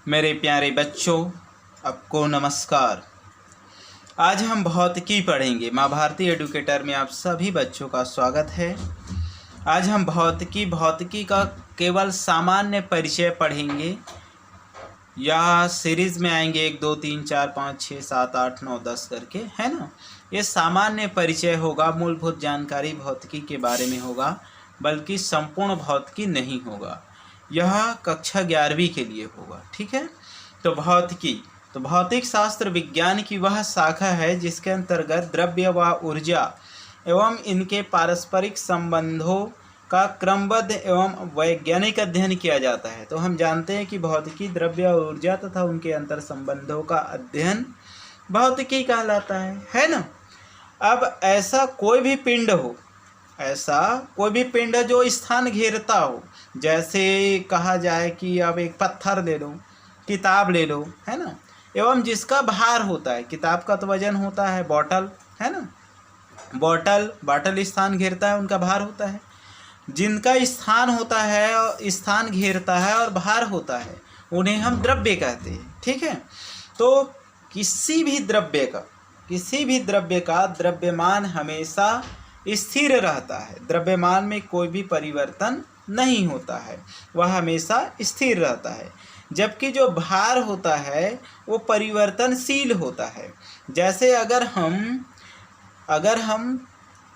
मेरे प्यारे बच्चों, आपको नमस्कार। आज हम भौतिकी पढ़ेंगे। माँ भारती एडुकेटर में आप सभी बच्चों का स्वागत है। आज हम भौतिकी का केवल सामान्य परिचय पढ़ेंगे। यह सीरीज़ में आएंगे 1 2 3 4 5 6 7 8 9 10 करके, है ना। ये सामान्य परिचय होगा, मूलभूत जानकारी भौतिकी के बारे में होगा, बल्कि संपूर्ण भौतिकी नहीं होगा। यह कक्षा 11वीं के लिए होगा, ठीक है। तो भौतिक शास्त्र विज्ञान की वह शाखा है जिसके अंतर्गत द्रव्य व ऊर्जा एवं इनके पारस्परिक संबंधों का क्रमबद्ध एवं वैज्ञानिक अध्ययन किया जाता है। तो हम जानते हैं कि भौतिकी द्रव्य और ऊर्जा तथा उनके अंतर संबंधों का अध्ययन भौतिकी कहलाता है ना। अब ऐसा कोई भी पिंड जो स्थान घेरता हो, जैसे कहा जाए कि अब एक पत्थर ले लो, किताब ले लो, है ना, एवं जिसका भार होता है। किताब का तो वजन होता है, बॉटल, है ना, बॉटल स्थान घेरता है, उनका भार होता है। जिनका स्थान होता है, स्थान घेरता है और भार होता है, उन्हें हम द्रव्य कहते हैं, ठीक है। तो किसी भी द्रव्य का द्रव्यमान हमेशा स्थिर रहता है। द्रव्यमान में कोई भी परिवर्तन नहीं होता है, वह हमेशा स्थिर रहता है। जबकि जो भार होता है वो परिवर्तनशील होता है। जैसे अगर हम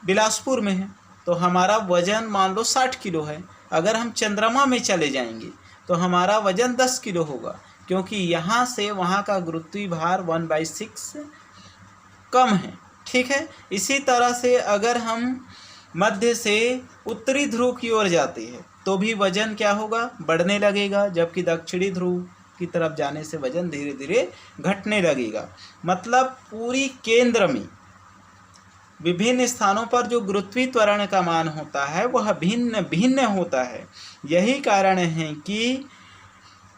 बिलासपुर में हैं तो हमारा वजन मान लो 60 किलो है। अगर हम चंद्रमा में चले जाएंगे तो हमारा वजन 10 किलो होगा, क्योंकि यहाँ से वहाँ का गुरुत्वीय भार 1/6 कम है, ठीक है। इसी तरह से अगर हम मध्य से उत्तरी ध्रुव की ओर जाते हैं तो भी वजन क्या होगा, बढ़ने लगेगा, जबकि दक्षिणी ध्रुव की तरफ जाने से वजन धीरे धीरे घटने लगेगा। मतलब पूरी केंद्र में विभिन्न स्थानों पर जो गुरुत्वीय त्वरण का मान होता है वह भिन्न भिन्न होता है। यही कारण है कि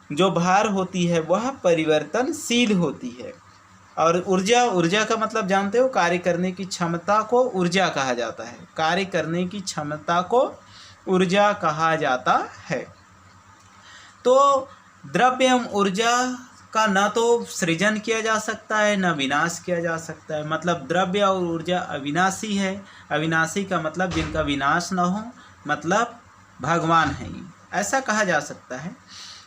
जो भार होती है वह परिवर्तनशील होती है। और ऊर्जा का मतलब जानते हो, कार्य करने की क्षमता को ऊर्जा कहा जाता है। कार्य करने की क्षमता को ऊर्जा कहा जाता है। तो द्रव्य एवं ऊर्जा का न तो सृजन किया जा सकता है न विनाश किया जा सकता है। मतलब द्रव्य और ऊर्जा अविनाशी है। अविनाशी का मतलब जिनका विनाश न हो, मतलब भगवान है, ऐसा कहा जा सकता है।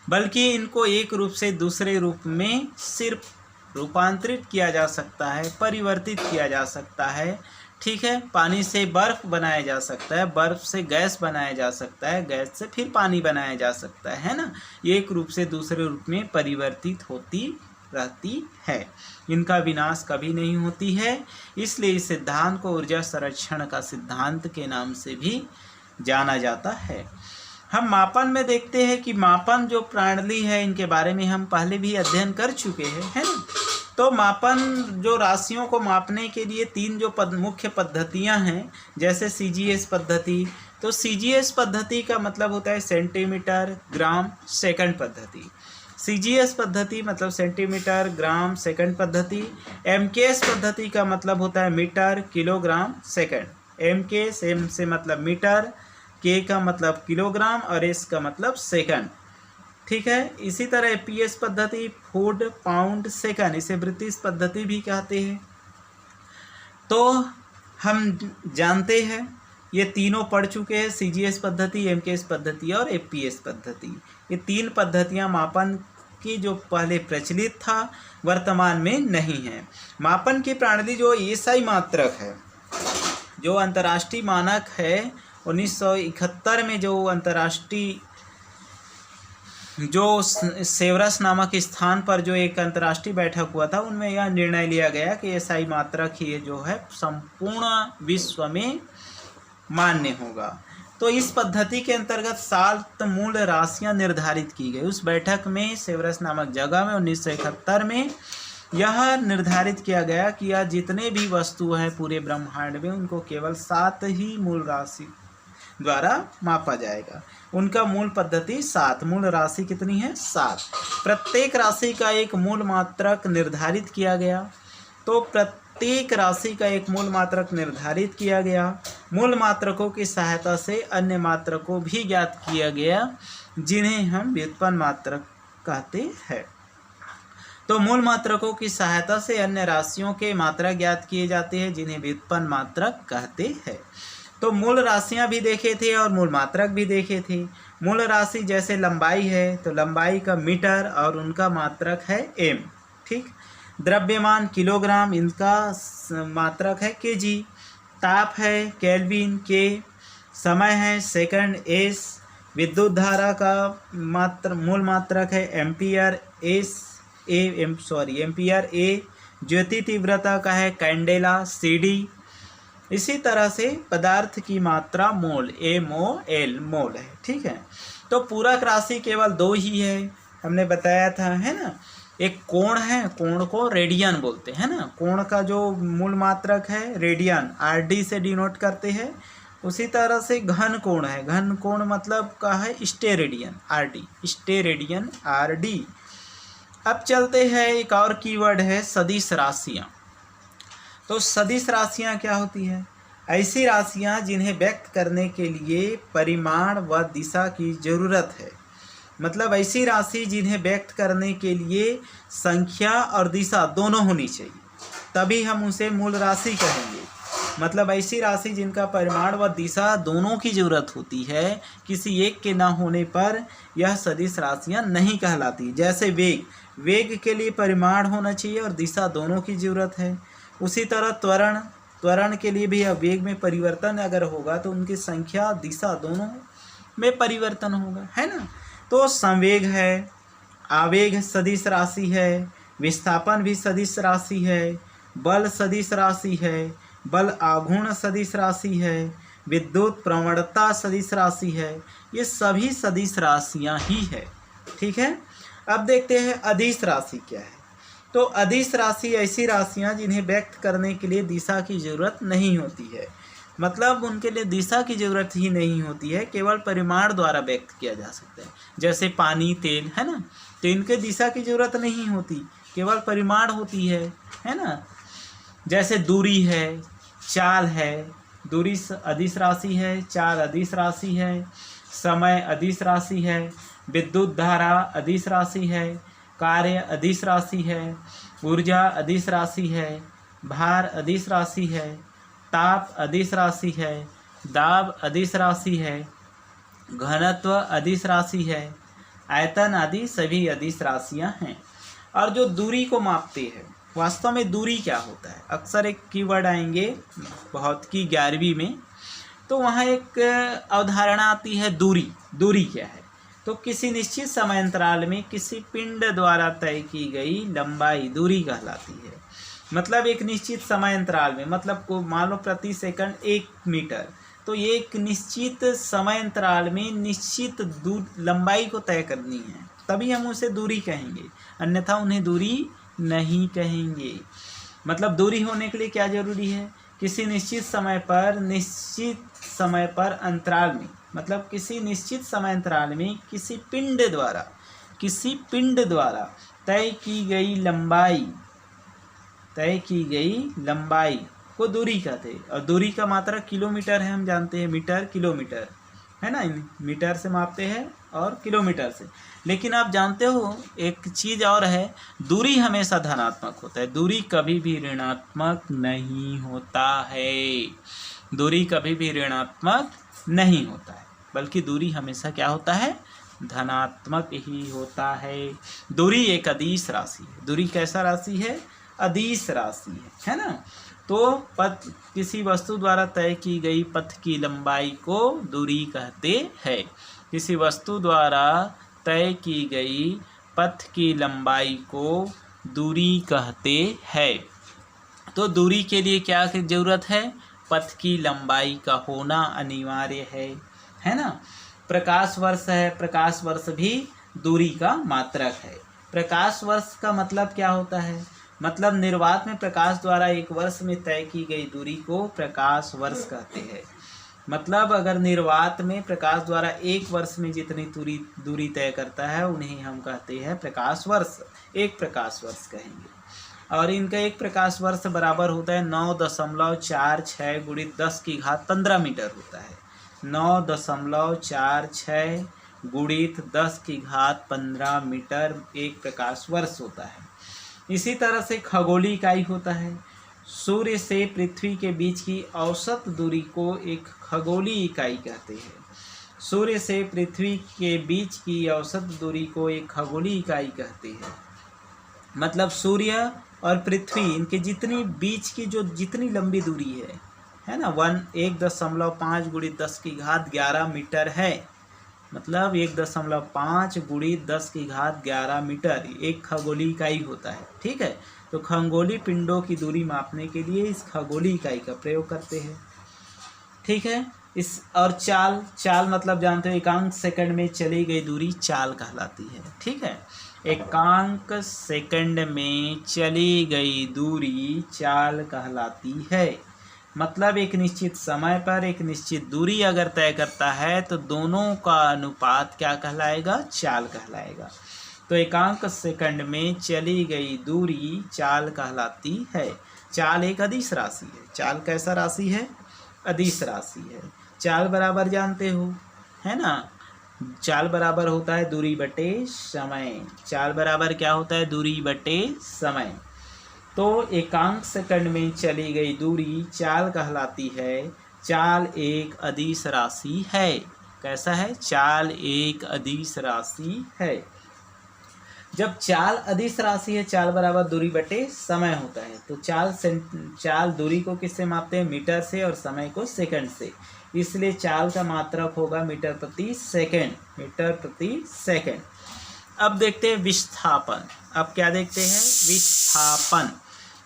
बल्कि इनको एक रूप से दूसरे रूप में सिर्फ रूपांतरित किया जा सकता है, परिवर्तित किया जा सकता है, ठीक है। पानी से बर्फ़ बनाया जा सकता है, बर्फ़ से गैस बनाया जा सकता है, गैस से फिर पानी बनाया जा सकता है ना। एक रूप से दूसरे रूप में परिवर्तित होती रहती है, इनका विनाश कभी नहीं होती है। इसलिए इस सिद्धांत को ऊर्जा संरक्षण का सिद्धांत के नाम से भी जाना जाता है। हम मापन में देखते हैं कि मापन जो प्रणाली है, इनके बारे में हम पहले भी अध्ययन कर चुके हैं, है ना। तो मापन जो राशियों को मापने के लिए 3 जो मुख्य पद्धतियां हैं, जैसे CGS पद्धति। तो CGS पद्धति का मतलब होता है सेंटीमीटर ग्राम सेकंड पद्धति। CGS पद्धति मतलब सेंटीमीटर ग्राम सेकंड पद्धति। MKS पद्धति का मतलब होता है मीटर किलोग्राम सेकंड। MK से मतलब मीटर, K का मतलब किलोग्राम और S का मतलब सेकंड, ठीक है। इसी तरह PS पद्धति फुट पाउंड सेकंड, इसे ब्रिटिश पद्धति भी कहते हैं। तो हम जानते हैं ये तीनों पढ़ चुके हैं, CGS पद्धति, MKS पद्धति और FPS पद्धति। ये 3 पद्धतियां मापन की जो पहले प्रचलित था, वर्तमान में नहीं है। मापन की प्रणाली जो SI मात्रक है, जो अंतर्राष्ट्रीय मानक है, 1971 में जो अंतर्राष्ट्रीय जो सेवरस नामक स्थान पर जो एक अंतर्राष्ट्रीय बैठक हुआ था, उनमें यह निर्णय लिया गया कि SI मात्रक ही जो है संपूर्ण विश्व में मान्य होगा। तो इस पद्धति के अंतर्गत 7 मूल राशियां निर्धारित की गई। उस बैठक में सेवरस नामक जगह में 1971 में यह निर्धारित किया गया कि यह जितने भी वस्तु हैं पूरे ब्रह्मांड में, उनको केवल 7 ही मूल राशि द्वारा मापा जाएगा। उनका मूल पद्धति 7, मूल राशि कितनी है, 7। प्रत्येक राशि का एक मूल मात्रक निर्धारित किया गया। तो प्रत्येक राशि का एक मूल मात्रक निर्धारित किया गया। मूल मात्रकों की सहायता से अन्य मात्रकों भी ज्ञात किया गया, जिन्हें हम व्युत्पन्न मात्रक कहते हैं। तो मूल मात्रकों की सहायता से अन्य राशियों के मात्रक ज्ञात किए जाते हैं, जिन्हें व्युत्पन्न मात्रक कहते हैं। तो मूल राशियां भी देखे थे और मूल मात्रक भी देखे थे। मूल राशि जैसे लंबाई है तो लंबाई का मीटर और उनका मात्रक है एम, ठीक। द्रव्यमान किलोग्राम, इनका मात्रक है केजी। ताप है केल्विन के। समय है सेकंड एस। विद्युत धारा का मूल मात्रक है एम्पियर एम्पियर ए। ज्योति तीव्रता का है कैंडेला सीडी। इसी तरह से पदार्थ की मात्रा मोल MOL मोल है, ठीक है। तो पूरक राशि केवल दो ही है, हमने बताया था, है ना। एक कोण है, कोण को रेडियन बोलते हैं ना। कोण का जो मूल मात्रक है रेडियन, RD से डिनोट करते हैं। उसी तरह से घन कोण है, घन कोण मतलब का है स्टेरेडियन, RD, स्टेरेडियन RD। अब चलते हैं, एक और कीवर्ड है सदिश राशियाँ। तो सदिश राशियाँ क्या होती है? ऐसी राशियाँ जिन्हें व्यक्त करने के लिए परिमाण व दिशा की जरूरत है। मतलब ऐसी राशि जिन्हें व्यक्त करने के लिए संख्या और दिशा दोनों होनी चाहिए, तभी हम उसे मूल राशि कहेंगे। मतलब ऐसी राशि जिनका परिमाण व दिशा दोनों की जरूरत होती है, किसी एक के ना होने पर यह सदिश राशियाँ नहीं कहलाती। जैसे वेग, वेग के लिए परिमाण होना चाहिए और दिशा दोनों की जरूरत है। उसी तरह त्वरण, त्वरण के लिए भी वेग में परिवर्तन अगर होगा तो उनकी संख्या दिशा दोनों में परिवर्तन होगा, है ना। तो संवेग है, आवेग सदिश राशि है, विस्थापन भी सदिश राशि है, बल सदिश राशि है, बल आघूर्ण सदिश राशि है, विद्युत प्रवणता सदिश राशि है। ये सभी सदिश राशियाँ ही है, ठीक है। अब देखते हैं अदिश राशि क्या है। तो अदिश राशि ऐसी राशियाँ जिन्हें व्यक्त करने के लिए दिशा की जरूरत नहीं होती है। मतलब उनके लिए दिशा की जरूरत ही नहीं होती है, केवल परिमाण द्वारा व्यक्त किया जा सकता है। जैसे पानी, तेल, है ना, तो इनके दिशा की जरूरत नहीं होती, केवल परिमाण होती है ना। जैसे दूरी है, चाल है, दूरी अदिश राशि है, चाल अदिश राशि है, समय अदिश राशि है, विद्युत धारा अदिश राशि है, कार्य अदिश राशि है, ऊर्जा अदिश राशि है, भार अदिश राशि है, ताप अदिश राशि है, दाब अदिश राशि है, घनत्व अदिश राशि है, आयतन आदि सभी अदिश राशियां हैं। और जो दूरी को मापते हैं, वास्तव में दूरी क्या होता है? अक्सर एक कीवर्ड आएंगे भौतिकी 11वीं में, तो वहाँ एक अवधारणा आती है दूरी। दूरी क्या है? तो किसी निश्चित समय अंतराल में किसी पिंड द्वारा तय की गई लंबाई दूरी कहलाती है। मतलब एक निश्चित समय अंतराल में, मतलब को मान लो प्रति सेकंड 1 मीटर, तो ये एक निश्चित समय अंतराल में निश्चित लंबाई को तय करनी है, तभी हम उसे दूरी कहेंगे, अन्यथा उन्हें दूरी नहीं कहेंगे। मतलब दूरी होने के लिए क्या जरूरी है? किसी निश्चित समय पर अंतराल में, मतलब किसी निश्चित समय अंतराल में किसी पिंड द्वारा तय की गई लंबाई को दूरी कहते हैं। और दूरी का मात्रा किलोमीटर है, हम जानते हैं, मीटर किलोमीटर, है ना। मीटर से मापते हैं और किलोमीटर से। लेकिन आप जानते हो एक चीज़ और है, दूरी हमेशा धनात्मक होता है, दूरी कभी भी ऋणात्मक नहीं होता है। दूरी कभी भी ऋणात्मक नहीं होता है, बल्कि दूरी हमेशा क्या होता है? धनात्मक ही होता है। दूरी एक अदिश राशि है। दूरी कैसा राशि है? अदिश राशि है ना। तो किसी वस्तु द्वारा तय की गई पथ की लंबाई को दूरी कहते हैं। किसी वस्तु द्वारा तय की गई पथ की लंबाई को दूरी कहते हैं। तो दूरी के लिए क्या जरूरत है? पथ की लंबाई का होना अनिवार्य है ना। प्रकाश वर्ष है, प्रकाश वर्ष भी दूरी का मात्रक है। प्रकाश वर्ष का मतलब क्या होता है? मतलब निर्वात में प्रकाश द्वारा एक वर्ष में तय की गई दूरी को प्रकाश वर्ष कहते हैं। मतलब अगर निर्वात में प्रकाश द्वारा एक वर्ष में जितनी दूरी तय करता है उन्हें हम कहते हैं प्रकाश वर्ष, एक प्रकाश वर्ष कहेंगे। और इनका एक प्रकाश वर्ष बराबर होता है 9.46 गुणित 10 की घात 15 मीटर होता है। 9.46 गुणित 10 की घात 15 मीटर एक प्रकाश वर्ष होता है। इसी तरह से खगोलीय इकाई होता है। सूर्य से पृथ्वी के बीच की औसत दूरी को एक खगोलीय इकाई कहते हैं। सूर्य से पृथ्वी के बीच की औसत दूरी को एक खगोलीय इकाई कहते हैं। मतलब सूर्य और पृथ्वी इनके जितनी बीच की जो जितनी लंबी दूरी है ना, 1.5 × 10⁻11 मीटर है। मतलब 1.5 × 10⁻11 मीटर एक खगोलीय इकाई होता है। ठीक है, तो खगोलीय पिंडों की दूरी मापने के लिए इस खगोलीय इकाई का प्रयोग करते हैं। ठीक है, इस और चाल मतलब जानते हो, एकांक सेकंड में चली गई दूरी चाल कहलाती है। ठीक है, एकांक सेकंड में चली गई दूरी चाल कहलाती है। मतलब एक निश्चित समय पर एक निश्चित दूरी अगर तय करता है तो दोनों का अनुपात क्या कहलाएगा? चाल कहलाएगा। तो एकांक सेकंड में चली गई दूरी चाल कहलाती है। चाल एक अदिश राशि है। चाल कैसा राशि है? अदिश राशि है। चाल बराबर जानते हो, है ना? चाल बराबर होता है दूरी बटे समय। चाल बराबर क्या होता है? दूरी बटे समय। तो एकांक सेकंड में चली गई दूरी चाल कहलाती है। चाल एक अदिश राशि है। कैसा है? चाल एक अदिश राशि है। जब चाल अदिश राशि है, चाल बराबर दूरी बटे समय होता है, तो चाल दूरी को किससे मापते हैं? मीटर से, और समय को सेकंड से। इसलिए चाल का मात्रक होगा मीटर प्रति सेकंड। मीटर प्रति सेकंड। अब देखते हैं विस्थापन। अब क्या देखते हैं? विस्थापन।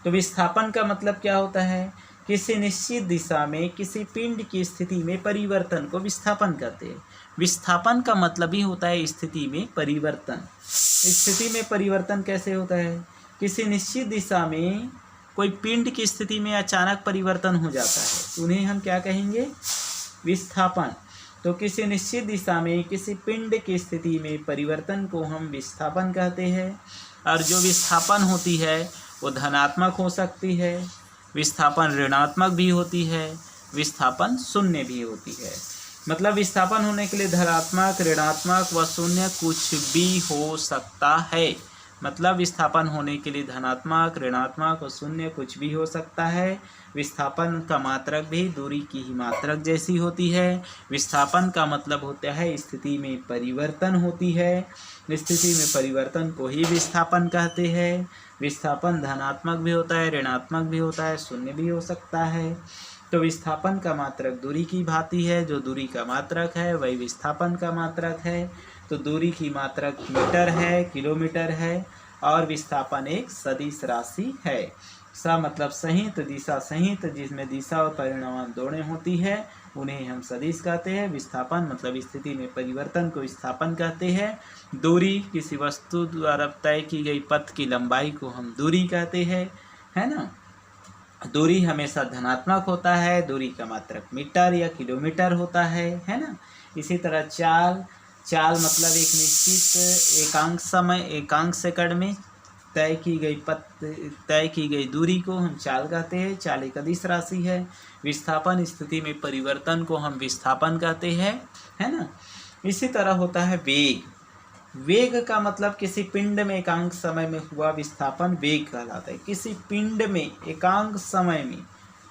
तो विस्थापन का मतलब क्या होता है? किसी निश्चित दिशा में किसी पिंड की स्थिति में परिवर्तन को विस्थापन कहते हैं। विस्थापन का मतलब ही होता है स्थिति में परिवर्तन। स्थिति में परिवर्तन कैसे होता है? किसी निश्चित दिशा में कोई पिंड की स्थिति में अचानक परिवर्तन हो जाता है, उन्हें हम क्या कहेंगे? विस्थापन। तो किसी निश्चित दिशा में किसी पिंड की स्थिति में परिवर्तन को हम विस्थापन कहते हैं। और जो विस्थापन होती है वो धनात्मक हो सकती है, विस्थापन ऋणात्मक भी होती है, विस्थापन शून्य भी होती है। मतलब विस्थापन होने के लिए धनात्मक, ऋणात्मक व शून्य कुछ भी हो सकता है। मतलब विस्थापन होने के लिए धनात्मक, ऋणात्मक और शून्य कुछ भी हो सकता है। विस्थापन का मात्रक भी दूरी की ही मात्रक जैसी होती है। विस्थापन का मतलब होता है स्थिति में परिवर्तन होती है। स्थिति में परिवर्तन को ही विस्थापन कहते हैं। विस्थापन धनात्मक भी होता है, ऋणात्मक भी होता है, शून्य भी हो सकता है। तो विस्थापन का मात्रक दूरी की भांति है। जो दूरी का मात्रक है वही विस्थापन का मात्रक है। तो दूरी की मात्रक मीटर है, किलोमीटर है, और विस्थापन एक सदिश राशि है। सा मतलब सहित, दिशा सहित, जिसमें दिशा और परिमाण दोनों होती है, उन्हें हम सदिश कहते हैं। विस्थापन मतलब स्थिति में परिवर्तन को विस्थापन कहते हैं। दूरी किसी वस्तु द्वारा तय की गई पथ की लंबाई को हम दूरी कहते हैं, है ना? दूरी हमेशा धनात्मक होता है। दूरी का मात्रक मीटर या किलोमीटर होता है ना? इसी तरह चाल मतलब एक निश्चित एकांक सेकंड में तय की गई दूरी को हम चाल कहते हैं। चाल एक अदिश राशि है। विस्थापन स्थिति में परिवर्तन को हम विस्थापन कहते हैं, है ना? इसी तरह होता है वेग। वेग का मतलब किसी पिंड में एकांक समय में हुआ विस्थापन वेग कहलाता है। किसी पिंड में एकांक समय में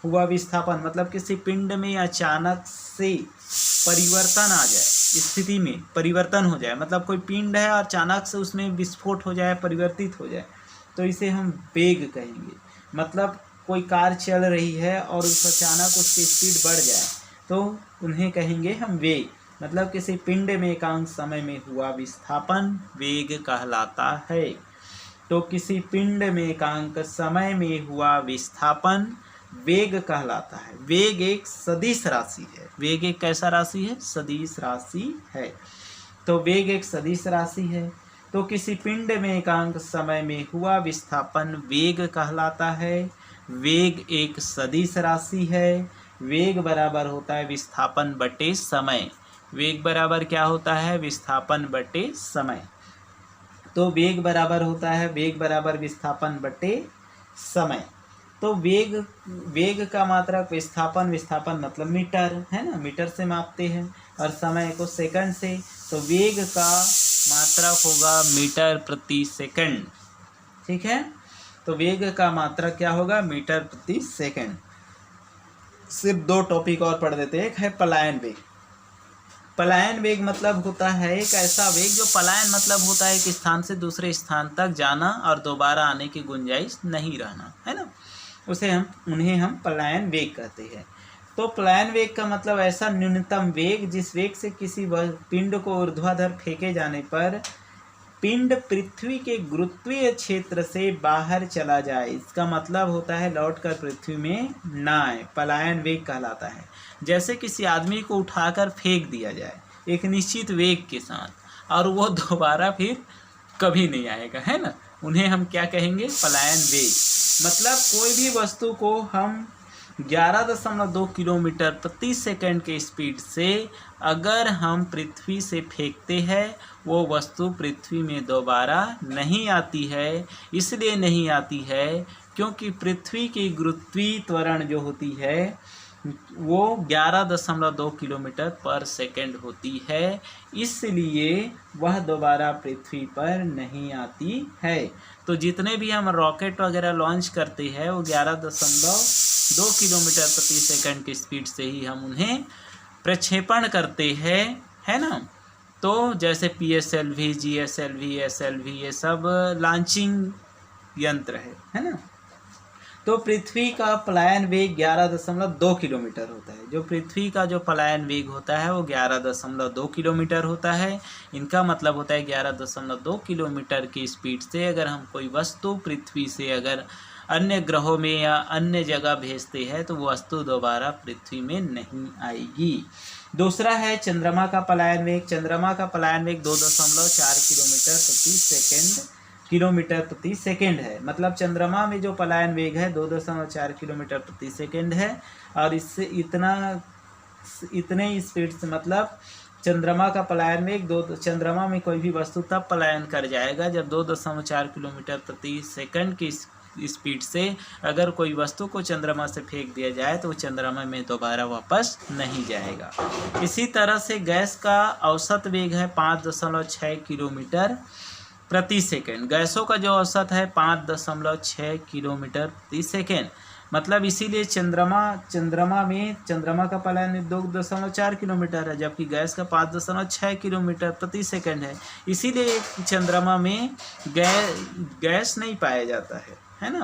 हुआ विस्थापन मतलब किसी पिंड में अचानक से परिवर्तन आ जाए, स्थिति में परिवर्तन हो जाए। मतलब कोई पिंड है और अचानक से उसमें विस्फोट हो जाए, परिवर्तित हो जाए, तो इसे हम वेग कहेंगे। मतलब कोई कार चल रही है और अचानक उसकी स्पीड बढ़ जाए तो उन्हें कहेंगे हम वेग। मतलब किसी पिंड में एकांक समय में हुआ विस्थापन वेग कहलाता है। तो किसी पिंड में एकांक समय में हुआ विस्थापन वेग कहलाता है। वेग एक सदिश राशि है। वेग एक कैसा राशि है? सदिश राशि है। तो वेग एक सदिश राशि है। तो किसी पिंड में एकांक समय में हुआ विस्थापन वेग कहलाता है। वेग एक सदिश राशि है। वेग बराबर होता है विस्थापन बटे समय। वेग बराबर क्या होता है? विस्थापन बटे समय। तो वेग बराबर होता है वेग बराबर विस्थापन बटे समय। तो वेग का मात्रक विस्थापन मतलब मीटर, है ना? मीटर से मापते हैं, और समय को सेकंड से। तो वेग का मात्रक होगा मीटर प्रति सेकंड। ठीक है। तो वेग का मात्रक क्या होगा, मीटर प्रति सेकंड। सिर्फ 2 टॉपिक और पढ़ देते हैं। एक है पलायन वेग। पलायन वेग मतलब होता है एक ऐसा वेग जो पलायन मतलब होता है एक स्थान से दूसरे स्थान तक जाना और दोबारा आने की गुंजाइश नहीं रहना, है ना, उन्हें हम पलायन वेग कहते हैं। तो पलायन वेग का मतलब ऐसा न्यूनतम वेग जिस वेग से किसी पिंड को ऊर्ध्वाधर फेंके जाने पर पिंड पृथ्वी के गुरुत्वीय क्षेत्र से बाहर चला जाए। इसका मतलब होता है लौटकर पृथ्वी में ना आए, पलायन वेग कहलाता है। जैसे किसी आदमी को उठाकर फेंक दिया जाए एक निश्चित वेग के साथ और वो दोबारा फिर कभी नहीं आएगा, है ना, उन्हें हम क्या कहेंगे, पलायन वेग। मतलब कोई भी वस्तु को हम 11.2 किलोमीटर प्रति सेकंड के स्पीड से अगर हम पृथ्वी से फेंकते हैं वो वस्तु पृथ्वी में दोबारा नहीं आती है। इसलिए नहीं आती है क्योंकि पृथ्वी की गुरुत्वीय त्वरण जो होती है वो 11.2 किलोमीटर पर सेकंड होती है, इसलिए वह दोबारा पृथ्वी पर नहीं आती है। तो जितने भी हम रॉकेट वगैरह लॉन्च करते हैं वो 11.2 किलोमीटर प्रति सेकंड की स्पीड से ही हम उन्हें प्रक्षेपण करते हैं, है ना। तो जैसे PSLV, GSLV, SLV ये सब लॉन्चिंग यंत्र है ना। तो पृथ्वी का पलायन वेग 11.2 किलोमीटर होता है। जो पृथ्वी का जो पलायन वेग होता है वो 11.2 किलोमीटर होता है। इनका मतलब होता है 11.2 किलोमीटर की स्पीड से अगर हम कोई वस्तु पृथ्वी से अगर अन्य ग्रहों में या अन्य जगह भेजते हैं तो वस्तु दोबारा पृथ्वी में नहीं आएगी। दूसरा है चंद्रमा का पलायन वेग। चंद्रमा का पलायन वेग 2.4 किलोमीटर प्रति सेकंड है। मतलब चंद्रमा में जो पलायन वेग है 2.4 किलोमीटर प्रति सेकंड है और इससे इतने स्पीड से मतलब चंद्रमा का पलायन वेग चंद्रमा में कोई भी वस्तु तब पलायन कर जाएगा जब 2.4 किलोमीटर प्रति सेकंड की स्पीड से अगर कोई वस्तु को चंद्रमा से फेंक दिया जाए तो वो चंद्रमा में दोबारा वापस नहीं जाएगा। इसी तरह से गैस का औसत वेग है 5.6 किलोमीटर प्रति सेकंड। गैसों का जो औसत है 5.6 किलोमीटर प्रति सेकंड। मतलब इसीलिए चंद्रमा का पलायन 2.4 किलोमीटर है जबकि गैस का 5.6 किलोमीटर प्रति सेकंड है। इसीलिए चंद्रमा में गैस नहीं पाया जाता है ना,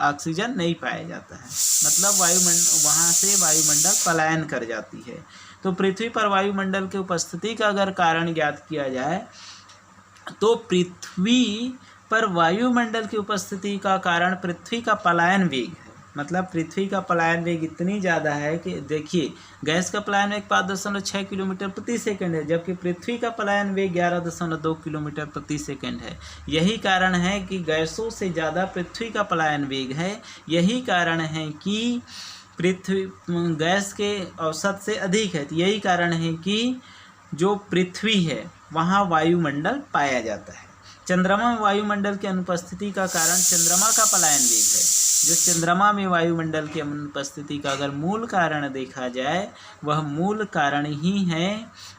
ऑक्सीजन नहीं पाया जाता है। मतलब वहाँ से वायुमंडल पलायन कर जाती है। तो पृथ्वी पर वायुमंडल की उपस्थिति का अगर कारण ज्ञात किया जाए तो पृथ्वी पर वायुमंडल की उपस्थिति का कारण पृथ्वी का पलायन वेग है। मतलब पृथ्वी का पलायन वेग इतनी ज़्यादा है कि देखिए गैस का पलायन वेग 5.6 किलोमीटर प्रति सेकंड है जबकि पृथ्वी का पलायन वेग 11.2 किलोमीटर प्रति सेकंड है। यही कारण है कि गैसों से ज़्यादा पृथ्वी का पलायन वेग है। यही कारण है कि पृथ्वी गैस के औसत से अधिक है। यही कारण है कि जो पृथ्वी है वहाँ वायुमंडल पाया जाता है। चंद्रमा में वायुमंडल की अनुपस्थिति का कारण चंद्रमा का पलायन वेग है। जो चंद्रमा में वायुमंडल की अनुपस्थिति का अगर मूल कारण देखा जाए वह मूल कारण ही है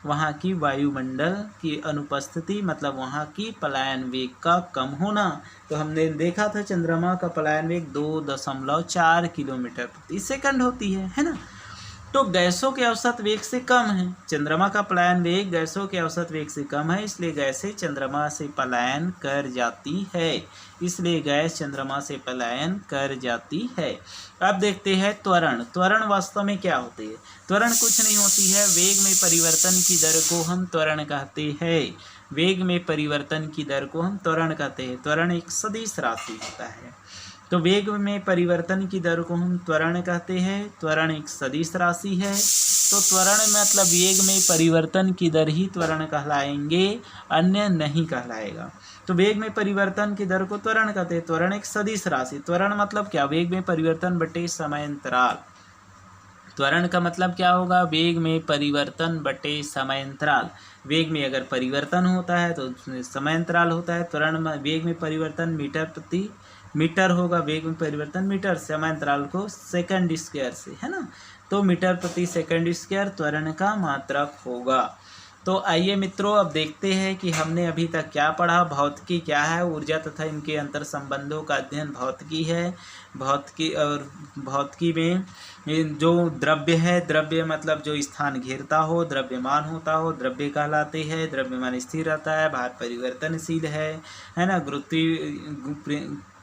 वहाँ की वायुमंडल की अनुपस्थिति, मतलब वहाँ की पलायन वेग का कम होना। तो हमने देखा था चंद्रमा का पलायन वेग 2.4 किलोमीटर प्रति सेकंड होती है ना। तो गैसों के औसत वेग से कम है। चंद्रमा का पलायन वेग गैसों के औसत वेग से कम है, इसलिए गैसें चंद्रमा से पलायन कर जाती है। इसलिए गैस चंद्रमा से पलायन कर जाती है। अब देखते हैं त्वरण। त्वरण वास्तव में क्या होती है? त्वरण कुछ नहीं होती है, वेग में परिवर्तन की दर को हम त्वरण कहते हैं। वेग में परिवर्तन की दर को हम त्वरण कहते हैं। त्वरण एक सदिश राशि होता है। तो वेग में परिवर्तन की दर को हम त्वरण कहते हैं। त्वरण एक सदिश राशि है। तो त्वरण मतलब वेग में परिवर्तन की दर ही त्वरण कहलाएंगे, अन्य नहीं कहलाएगा। तो वेग में परिवर्तन की दर को त्वरण कहते हैं। त्वरण एक सदिश राशि। त्वरण मतलब क्या? वेग में परिवर्तन बटे समयांतराल। त्वरण का मतलब क्या होगा? वेग में परिवर्तन बटे समयांतराल। वेग में अगर परिवर्तन होता है तो उसमें समयांतराल होता है। त्वरण में वेग में परिवर्तन मीटर प्रति मीटर होगा, वेग में परिवर्तन मीटर, समयांतराल को सेकंड स्क्वायर से, है ना। तो मीटर प्रति सेकंड स्क्वायर त्वरण का मात्रक होगा। तो आइए मित्रों, अब देखते हैं कि हमने अभी तक क्या पढ़ा। भौतिकी क्या है, ऊर्जा तथा इनके अंतर संबंधों का अध्ययन भौतिकी है। भौतिकी में जो द्रव्य है, द्रव्य मतलब जो स्थान घेरता हो, द्रव्यमान होता हो, द्रव्य कहलाते हैं। द्रव्यमान स्थिर रहता है, भार परिवर्तनशील है ना।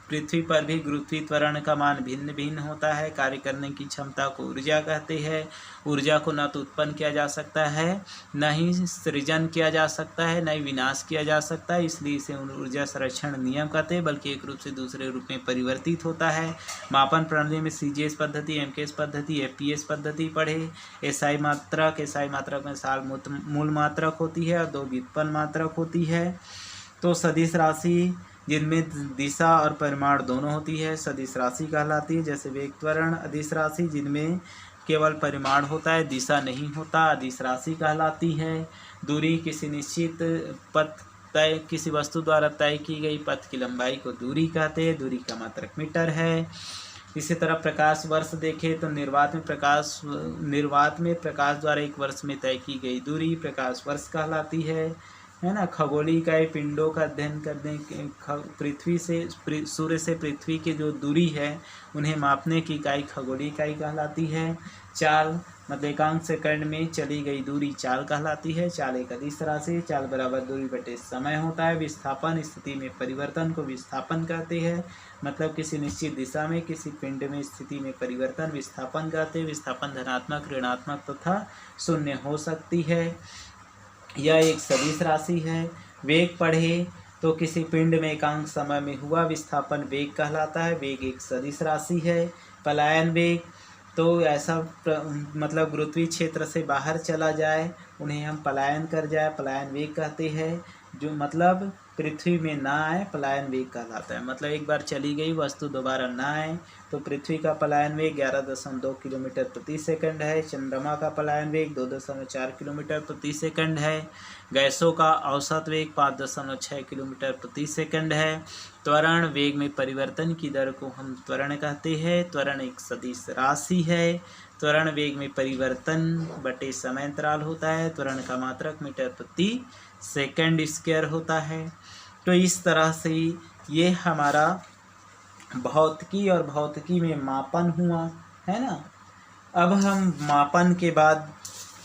पृथ्वी पर भी गुरुत्वीय त्वरण का मान भिन्न भिन्न होता है। कार्य करने की क्षमता को ऊर्जा कहते हैं। ऊर्जा को न तो उत्पन्न किया जा सकता है, न ही सृजन किया जा सकता है, न ही विनाश किया जा सकता है, इसलिए इसे ऊर्जा संरक्षण नियम कहते हैं, बल्कि एक रूप से दूसरे रूप में परिवर्तित होता है। मापन प्रणाली में सीजीएस पद्धति, एमकेएस पद्धति, एफपीएस पद्धति पढ़े। एसआई मात्रक में साल मूल मात्रक होती है और 2 व्युत्पन्न मात्रक होती है। तो सदिश राशि जिनमें दिशा और परिमाण दोनों होती है सदिश राशि कहलाती है। जैसे वेग त्वरण अदिश राशि, जिनमें केवल परिमाण होता है, दिशा नहीं होता, अदिश राशि कहलाती है। दूरी किसी निश्चित किसी वस्तु द्वारा तय की गई पथ की लंबाई को दूरी कहते हैं। दूरी का मात्रक मीटर है। इसी तरह प्रकाश वर्ष देखें तो निर्वात में प्रकाश द्वारा एक वर्ष में तय की गई दूरी प्रकाश वर्ष कहलाती है ना। खगोलीय इकाई पिंडों का अध्ययन करने के सूर्य से पृथ्वी की जो दूरी है उन्हें मापने की इकाई खगोलीय इकाई कहलाती है। चाल मतलब एकांक सेकंड में चली गई दूरी चाल कहलाती है। चाल एक अदिश राशि, चाल बराबर दूरी बटे समय होता है। विस्थापन स्थिति में परिवर्तन को विस्थापन कहते हैं, मतलब किसी निश्चित दिशा में किसी पिंड में स्थिति में परिवर्तन विस्थापन कहते हैं। विस्थापन धनात्मक, ऋणात्मक तथा शून्य हो सकती है। यह एक सदिश राशि है। वेग पढ़े तो किसी पिंड में एकांक समय में हुआ विस्थापन वेग कहलाता है। वेग एक सदिश राशि है। पलायन वेग तो ऐसा मतलब गुरुत्वीय क्षेत्र से बाहर चला जाए, उन्हें हम पलायन कर जाए, पलायन वेग कहते हैं। जो मतलब पृथ्वी में ना आए, पलायन वेग कहलाता है। मतलब एक बार चली गई वस्तु दोबारा ना आए तो पृथ्वी का पलायन वेग 11.2 किलोमीटर प्रति सेकंड है। चंद्रमा का पलायन वेग 2.4 किलोमीटर प्रति सेकंड है। गैसों का औसत वेग 5.6 किलोमीटर प्रति सेकंड है। त्वरण वेग में परिवर्तन की दर को हम त्वरण कहते हैं। त्वरण एक सदिश राशि है। त्वरण वेग में परिवर्तन बटे समय अंतराल होता है। त्वरण का मात्रक मीटर प्रति सेकंड स्क्वायर होता है। तो इस तरह से ये हमारा भौतिकी और भौतिकी में मापन हुआ है ना। अब हम मापन के बाद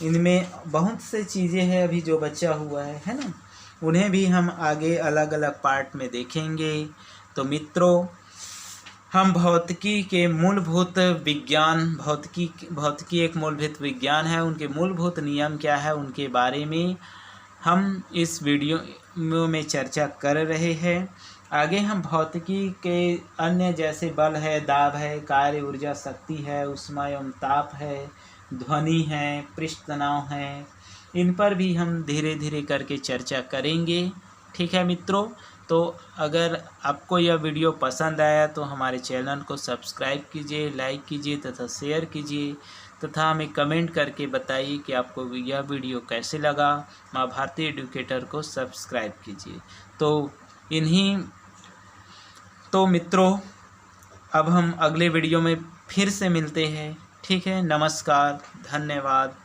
इनमें बहुत से चीज़ें हैं अभी जो बचा हुआ है ना, उन्हें भी हम आगे अलग अलग पार्ट में देखेंगे। तो मित्रों, हम भौतिकी के मूलभूत विज्ञान, भौतिकी एक मूलभूत विज्ञान है, उनके मूलभूत नियम क्या है उनके बारे में हम इस वीडियो में चर्चा कर रहे हैं। आगे हम भौतिकी के अन्य जैसे बल है, दाब है, कार्य ऊर्जा शक्ति है, ऊष्मा एवं ताप है, ध्वनि है, पृष्ठ तनाव है, इन पर भी हम धीरे धीरे करके चर्चा करेंगे। ठीक है मित्रों, तो अगर आपको यह वीडियो पसंद आया तो हमारे चैनल को सब्सक्राइब कीजिए, लाइक कीजिए तथा शेयर कीजिए तथा हमें कमेंट करके बताइए कि आपको यह वीडियो कैसे लगा। माँ भारती एडुकेटर को सब्सक्राइब कीजिए। तो मित्रों, अब हम अगले वीडियो में फिर से मिलते हैं। ठीक है, नमस्कार, धन्यवाद।